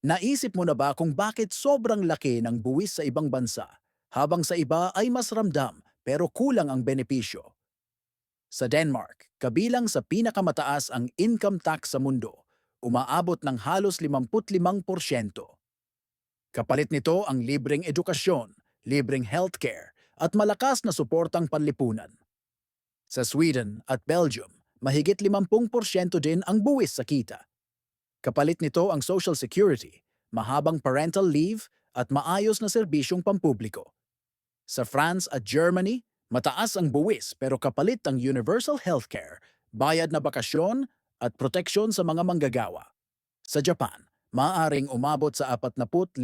Naisip mo na ba kung bakit sobrang laki ng buwis sa ibang bansa, habang sa iba ay mas ramdam pero kulang ang benepisyo? Sa Denmark, kabilang sa pinakamataas ang income tax sa mundo, umaabot ng halos 55%. Kapalit nito ang libreng edukasyon, libreng healthcare, at malakas na suportang panlipunan. Sa Sweden at Belgium, mahigit 50% din ang buwis sa kita. Kapalit nito ang Social Security, mahabang parental leave at maayos na serbisyong pampubliko. Sa France at Germany, mataas ang buwis pero kapalit ang universal healthcare, bayad na bakasyon at proteksyon sa mga manggagawa. Sa Japan, maaaring umabot sa 45%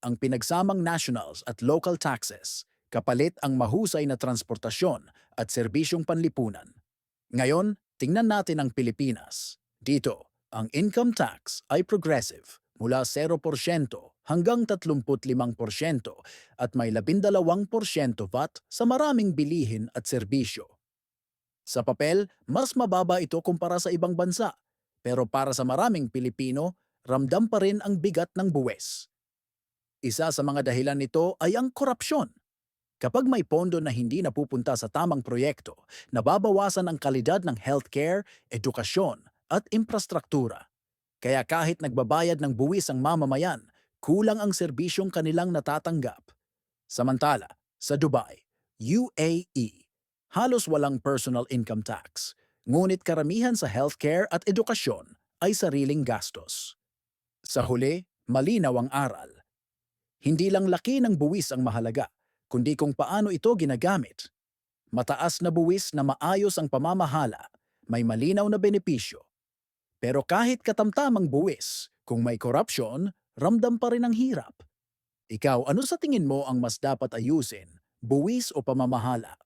ang pinagsamang nationals at local taxes, kapalit ang mahusay na transportasyon at serbisyong panlipunan. Ngayon, tingnan natin ang Pilipinas. Dito, ang income tax ay progressive mula 0% hanggang 35% at may 12% VAT sa maraming bilihin at serbisyo. Sa papel, mas mababa ito kumpara sa ibang bansa, pero para sa maraming Pilipino, ramdam pa rin ang bigat ng buwes. Isa sa mga dahilan nito ay ang korupsyon. Kapag may pondo na hindi napupunta sa tamang proyekto, nababawasan ang kalidad ng healthcare, edukasyon, at infrastruktura. Kaya kahit nagbabayad ng buwis ang mamamayan, kulang ang serbisyong kanilang natatanggap. Samantala, sa Dubai, UAE, halos walang personal income tax, ngunit karamihan sa healthcare at edukasyon ay sariling gastos. Sa huli, malinaw ang aral. Hindi lang laki ng buwis ang mahalaga, kundi kung paano ito ginagamit. Mataas na buwis na maayos ang pamamahala, may malinaw na benepisyo. Pero kahit katamtamang buwis, kung may korupsyon, ramdam pa rin ang hirap. Ikaw, ano sa tingin mo ang mas dapat ayusin, buwis o pamamahala?